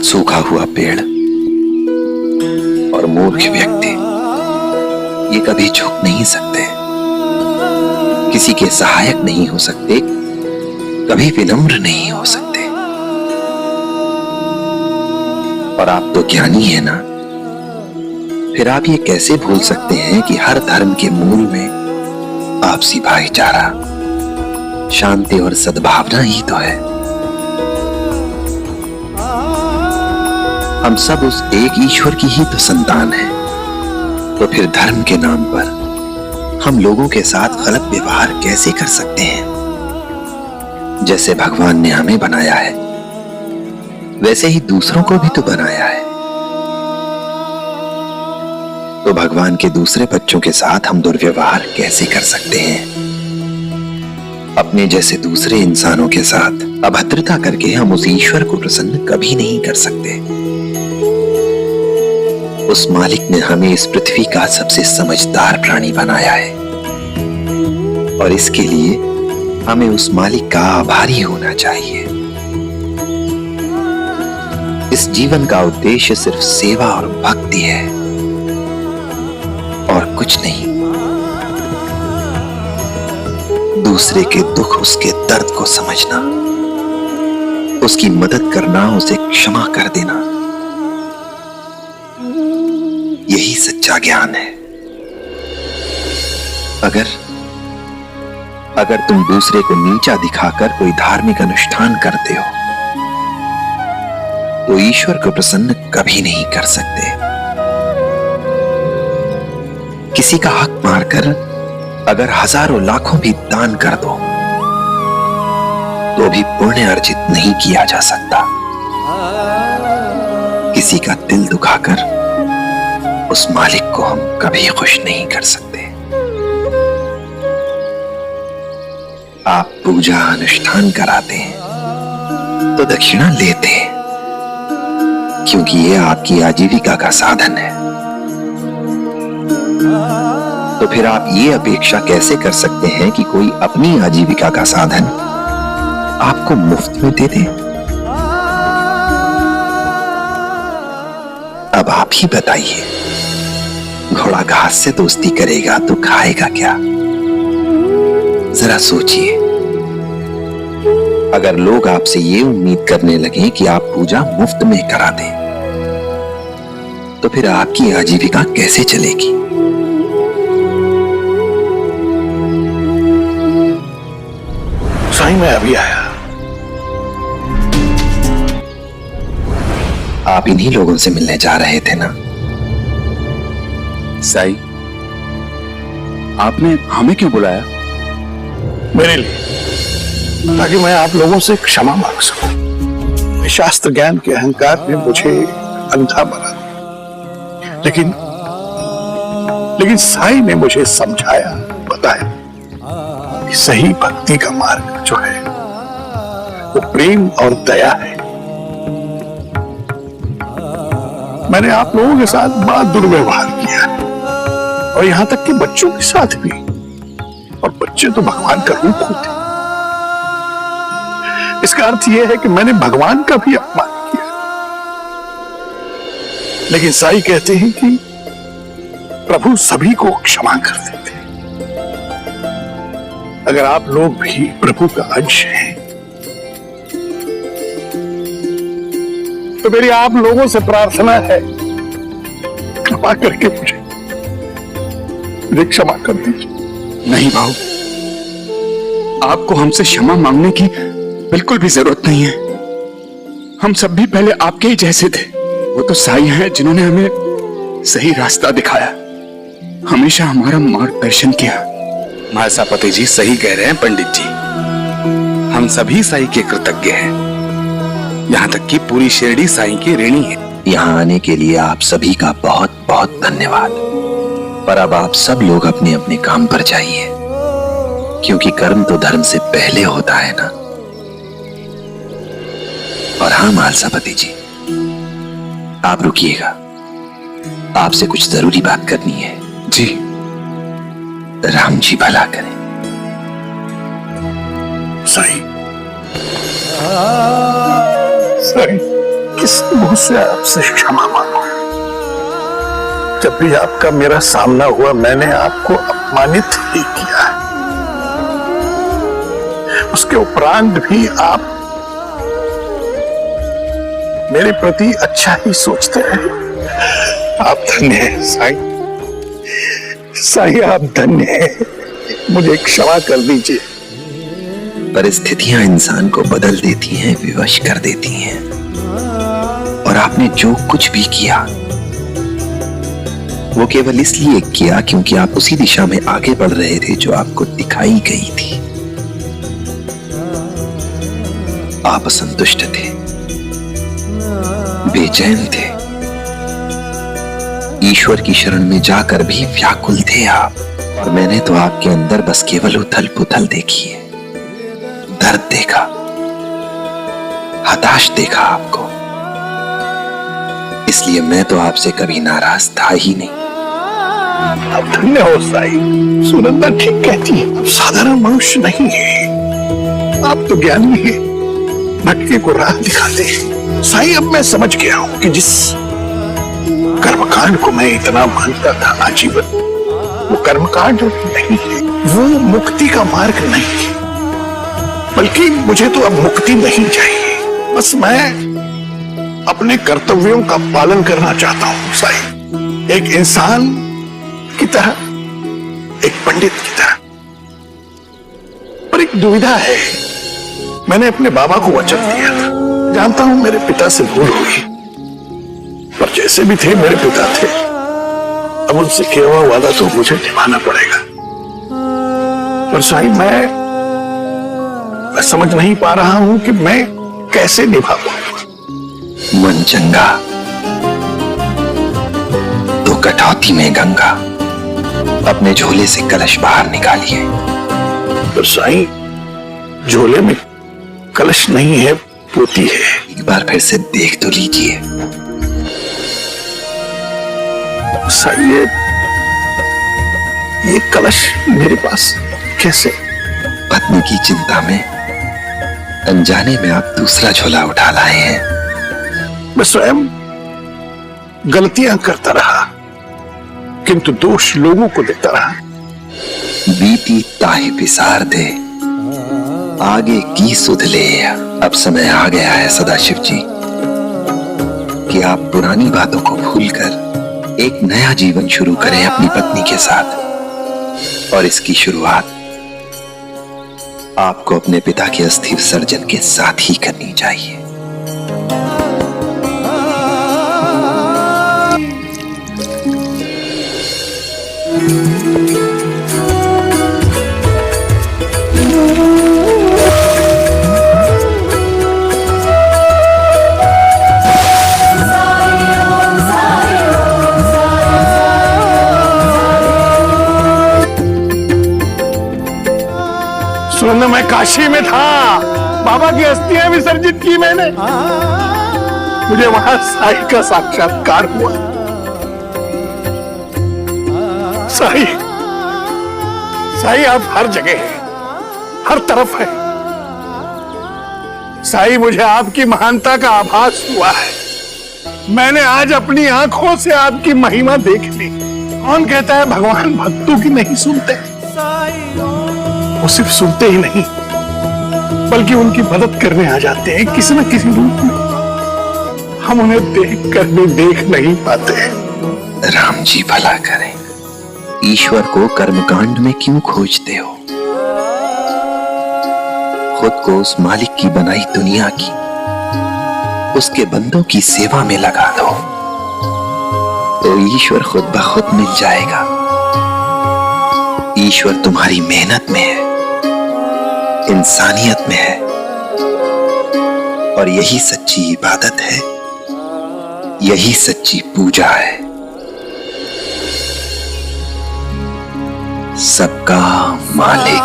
सूखा हुआ पेड़ और मूर्ख व्यक्ति ये कभी झुक नहीं सकते, किसी के सहायक नहीं हो सकते, कभी विनम्र नहीं हो सकते। और आप तो ज्ञानी है ना, फिर आप ये कैसे भूल सकते हैं कि हर धर्म के मूल में आपसी भाईचारा, शांति और सद्भावना ही तो है। हम सब उस एक ईश्वर की ही तो संतान हैं। तो फिर धर्म के नाम पर हम लोगों के साथ गलत व्यवहार कैसे कर सकते हैं? जैसे भगवान ने हमें बनाया है, वैसे ही दूसरों को भी तो बनाया है। तो भगवान के दूसरे बच्चों के साथ हम दुर्व्यवहार कैसे कर सकते हैं? अपने जैसे दूसरे इंसानों के साथ अभद्रता करके हम उस ईश्वर को प्रसन्न कभी नहीं कर सकते। उस मालिक ने हमें इस पृथ्वी का सबसे समझदार प्राणी बनाया है और इसके लिए हमें उस मालिक का आभारी होना चाहिए। इस जीवन का उद्देश्य सिर्फ सेवा और भक्ति है और कुछ नहीं। दूसरे के दुख, उसके दर्द को समझना, उसकी मदद करना, उसे क्षमा कर देना, यही सच्चा ज्ञान है। अगर तुम दूसरे को नीचा दिखाकर कोई धार्मिक अनुष्ठान करते हो तो ईश्वर को प्रसन्न कभी नहीं कर सकते। किसी का हक मारकर अगर हजारों लाखों भी दान कर दो तो भी पुण्य अर्जित नहीं किया जा सकता। किसी का दिल दुखाकर उस मालिक को हम कभी खुश नहीं कर सकते। आप पूजा अनुष्ठान कराते हैं तो दक्षिणा लेते हैं, क्योंकि यह आपकी आजीविका का साधन है। तो फिर आप ये अपेक्षा कैसे कर सकते हैं कि कोई अपनी आजीविका का साधन आपको मुफ्त में दे दे? अब आप ही बताइए, घोड़ा घास से दोस्ती करेगा तो खाएगा क्या? जरा सोचिए। अगर लोग आपसे ये उम्मीद करने लगे कि आप पूजा मुफ्त में करा दें तो फिर आपकी आजीविका कैसे चलेगी? साईं, मैं अभी आया। आप इन्हीं लोगों से मिलने जा रहे थे ना? साईं, आपने हमें क्यों बुलाया? मेरे लिए, ताकि मैं आप लोगों से क्षमा मांग सकूं। शास्त्र ज्ञान के अहंकार ने मुझे अंधा बना दिया, लेकिन साईं ने मुझे समझाया, बताया कि सही भक्ति का मार्ग जो है वो प्रेम और दया है। मैंने आप लोगों के साथ बड़ा दुर्व्यवहार किया है, और यहां तक कि बच्चों के साथ भी, और बच्चे तो भगवान का रूप होते। इसका अर्थ यह है कि मैंने भगवान का भी अपमान किया। लेकिन साईं कहते हैं कि प्रभु सभी को क्षमा कर देते हैं। अगर आप लोग भी प्रभु का अंश हैं तो मेरी आप लोगों से प्रार्थना है, कृपा करके मुझे क्षमा कर दीजिए। नहीं भाऊ, आपको हमसे क्षमा मांगने की बिल्कुल भी जरूरत नहीं है। हम सब भी पहले आपके ही जैसे थे। वो तो साईं हैं जिन्होंने हमें सही रास्ता दिखाया, हमेशा हमारा मार्गदर्शन किया। महासापति जी सही कह रहे हैं पंडित जी, हम सभी साईं के कृतज्ञ हैं। यहाँ तक कि पूरी शिरडी साईं की ऋणी है। यहाँ आने के लिए आप सभी का बहुत बहुत धन्यवाद। पर अब आप सब लोग अपने अपने काम पर जाइए, क्योंकि कर्म तो धर्म से पहले होता है ना। और हाँ महासापति जी, आप रुकिएगा, आपसे कुछ जरूरी बात करनी है। जी। राम जी भला करें। साईं, साईं, किस मुंह से आपसे क्षमा मांगू? जब भी आपका मेरा सामना हुआ मैंने आपको अपमानित ही किया है। उसके उपरांत भी आप मेरे प्रति अच्छा ही सोचते हैं। आप धन्य हैं साईं। साईं आप धन्य हैं। मुझे क्षमा कर दीजिए। परिस्थितियां इंसान को बदल देती हैं, विवश कर देती हैं। और आपने जो कुछ भी किया वो केवल इसलिए किया क्योंकि आप उसी दिशा में आगे बढ़ रहे थे जो आपको दिखाई गई थी। आप असंतुष्ट थे, बेचैन थे, ईश्वर की शरण में जाकर भी व्याकुल थे आप। और मैंने तो आपके अंदर बस केवल उथल पुथल देखी है, दर्द देखा, हताश देखा आपको। इसलिए मैं तो आपसे कभी नाराज था ही नहीं। आप धन्य हो साईं। सुनंदा ठीक कहती है, आप साधारण मनुष्य नहीं है, आप तो ज्ञानी है, भटके को राह दिखाते हैं। साईं अब मैं समझ गया हूं कि जिस कर्मकांड को मैं इतना मानता था आजीवन, वो कर्मकांड नहीं है, वो मुक्ति का मार्ग नहीं है। बल्कि मुझे तो अब मुक्ति नहीं चाहिए, बस मैं अपने कर्तव्यों का पालन करना चाहता हूं साईं। एक इंसान की तरह, एक पंडित की तरह। पर एक दुविधा है। मैंने अपने बाबा को वचन दिया था, जानता हूं मेरे पिता से भूल होगी, पर जैसे भी थे मेरे पिता थे। अब उनसे किया हुआ वादा तो मुझे निभाना पड़ेगा। पर साईं मैं समझ नहीं पा रहा हूं कि मैं कैसे निभा पाऊंगा। मन चंगा तो कटौती में गंगा। अपने झोले से कलश बाहर निकालिए। पर साईं झोले में कलश नहीं है, पोती है। एक बार फिर से देख तो लीजिए। साईं ये कलश मेरे पास कैसे? पत्नी की चिंता में अनजाने में आप दूसरा झोला उठा लाए हैं। मैं स्वयं गलतियां करता रहा, किंतु दोष लोगों को देता रहा। बीती ताहि पिसार दे, आगे की सुध ले। अब समय आ गया है सदाशिव जी कि आप पुरानी बातों को भूलकर एक नया जीवन शुरू करें अपनी पत्नी के साथ। और इसकी शुरुआत आपको अपने पिता के अस्थि विसर्जन के साथ ही करनी चाहिए। सुनना, मैं काशी में था, बाबा की अस्थियां विसर्जित की मैंने। मुझे वहां साईं का साक्षात्कार हुआ। साईं, साईं आप हर जगह हैं, हर तरफ है। साईं मुझे आपकी महानता का आभास हुआ है। मैंने आज अपनी आंखों से आपकी महिमा देख ली। कौन कहता है भगवान भक्तों की नहीं सुनते? वो सिर्फ सुनते ही नहीं बल्कि उनकी मदद करने आ जाते हैं किसी न किसी रूप में। हम उन्हें देख कर भी देख नहीं पाते। राम जी भला करें। ईश्वर को कर्मकांड में क्यों खोजते हो? खुद को उस मालिक की बनाई दुनिया की, उसके बंदों की सेवा में लगा दो तो ईश्वर खुद ब खुद मिल जाएगा। ईश्वर तुम्हारी मेहनत में है, इंसानियत में है। और यही सच्ची इबादत है, यही सच्ची पूजा है। सबका मालिक